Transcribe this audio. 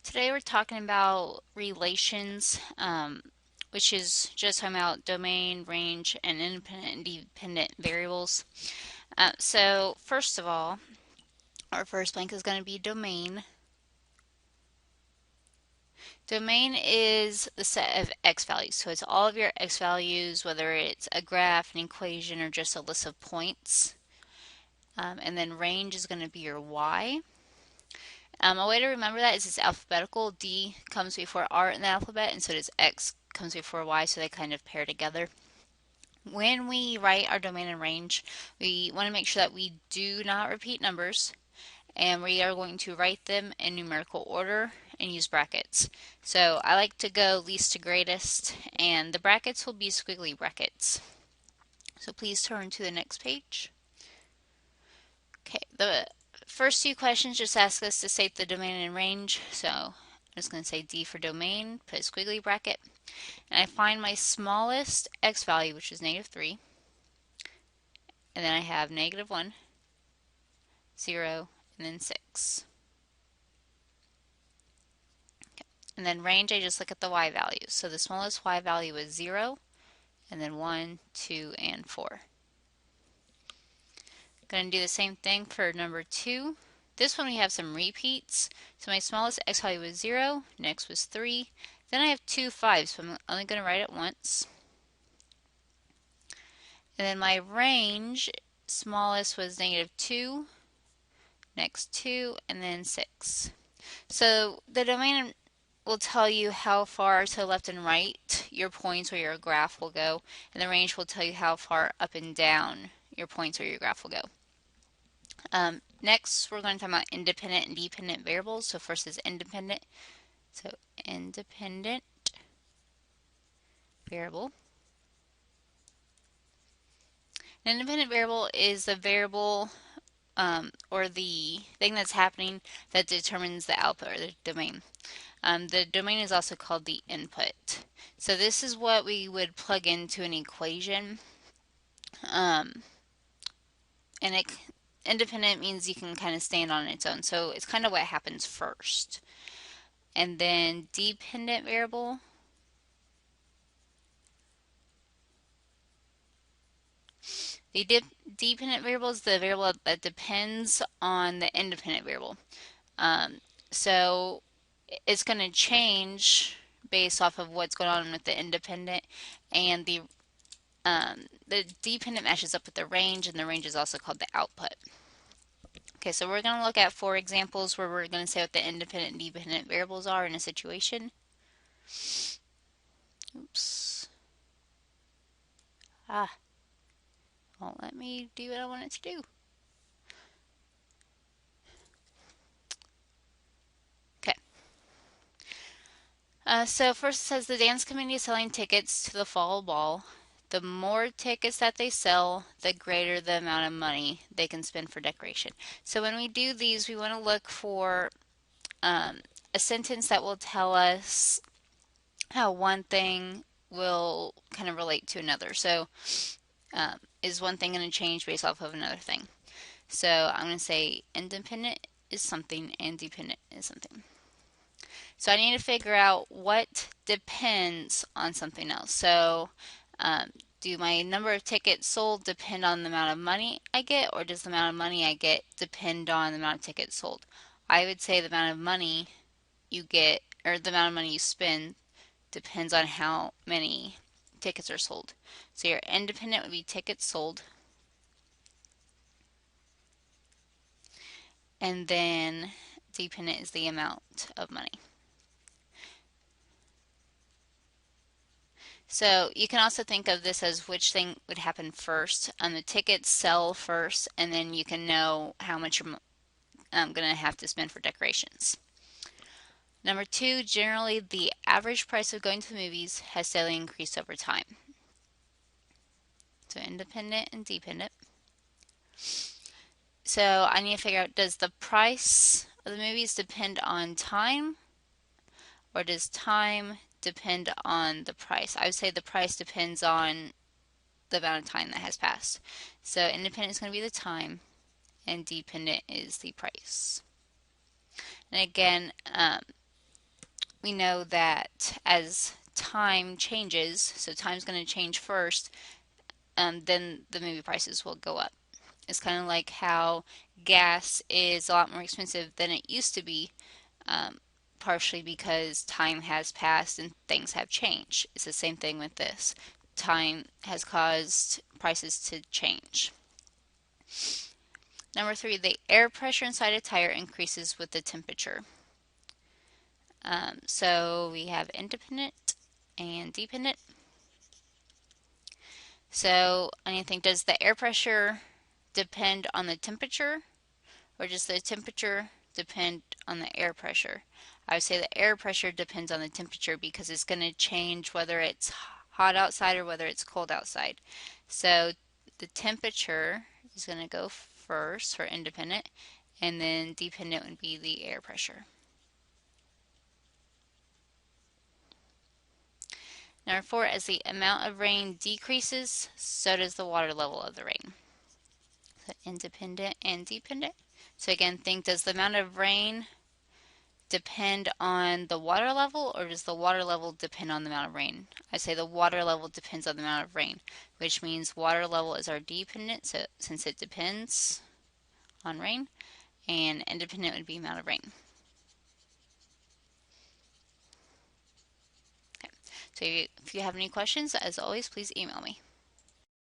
Today we're talking about relations, which is just talking about domain, range, and independent and dependent variables. So first of all, our first blank is going to be domain. Domain is the set of x values. So it's all of your x values, whether it's a graph, an equation, or just a list of points. And then range is going to be your y. A way to remember that is it's alphabetical. D comes before R in the alphabet, and so does X comes before Y, so they kind of pair together. When we write our domain and range, we want to make sure that we do not repeat numbers, and we are going to write them in numerical order and use brackets. So I like to go least to greatest, and the brackets will be squiggly brackets. So please turn to the next page. Okay, the first two questions just ask us to state the domain and range. So I'm just going to say D for domain, put a squiggly bracket, and I find my smallest x value, which is -3, and then I have -1, 0, and then 6. Okay. And then range, I just look at the y values. So the smallest y value is 0, and then 1, 2, and 4. Going to do the same thing for number 2. This one we have some repeats. So my smallest x value was 0, next was 3. Then I have 2 5s, so I'm only going to write it once. And then my range, smallest was -2, next 2, and then 6. So the domain will tell you how far to the left and right your points or your graph will go, and the range will tell you how far up and down your points or your graph will go. Next, we're going to talk about independent and dependent variables. So first is independent. So independent variable. An independent variable is the variable or the thing that's happening that determines the output or the domain. The domain is also called the input. So this is what we would plug into an equation. And independent means you can kind of stand on its own. So it's kind of what happens first. And then dependent variable. The dependent variable is the variable that depends on the independent variable. So it's going to change based off of what's going on with the independent, and the dependent matches up with the range, and the range is also called the output. Okay, so we're going to look at 4 examples where we're going to say what the independent and dependent variables are in a situation. Oops. Won't let me do what I want it to do. Okay. So first it says the dance committee is selling tickets to the fall ball. The more tickets that they sell, the greater the amount of money they can spend for decoration. So when we do these, we want to look for a sentence that will tell us how one thing will kind of relate to another. So is one thing going to change based off of another thing? So I'm going to say independent is something and dependent is something. So I need to figure out what depends on something else. So do my number of tickets sold depend on the amount of money I get, or does the amount of money I get depend on the amount of tickets sold? I would say the amount of money you get, or the amount of money you spend, depends on how many tickets are sold. So your independent would be tickets sold. And then dependent is the amount of money. So you can also think of this as which thing would happen first. The tickets sell first, and then you can know how much you're going to have to spend for decorations. Number 2, generally the average price of going to the movies has steadily increased over time. So independent and dependent. So I need to figure out, does the price of the movies depend on time, or does time depend on the price? I would say the price depends on the amount of time that has passed. So independent is going to be the time, and dependent is the price. And again, we know that as time changes, so time's going to change first, then the movie prices will go up. It's kind of like how gas is a lot more expensive than it used to be, um, partially because time has passed and things have changed. It's the same thing with this. Time has caused prices to change. Number 3, the air pressure inside a tire increases with the temperature. So we have independent and dependent. So I think, does the air pressure depend on the temperature, or does the temperature depend on the air pressure? I would say the air pressure depends on the temperature because it's going to change whether it's hot outside or whether it's cold outside. So the temperature is going to go first for independent, and then dependent would be the air pressure. Number 4, as the amount of rain decreases, so does the water level of the rain. So independent and dependent. So again, think, does the amount of rain depend on the water level, or does the water level depend on the amount of rain? I say the water level depends on the amount of rain, which means water level is our dependent, so since it depends on rain, and independent would be amount of rain. Okay. So if you have any questions, as always, please email me.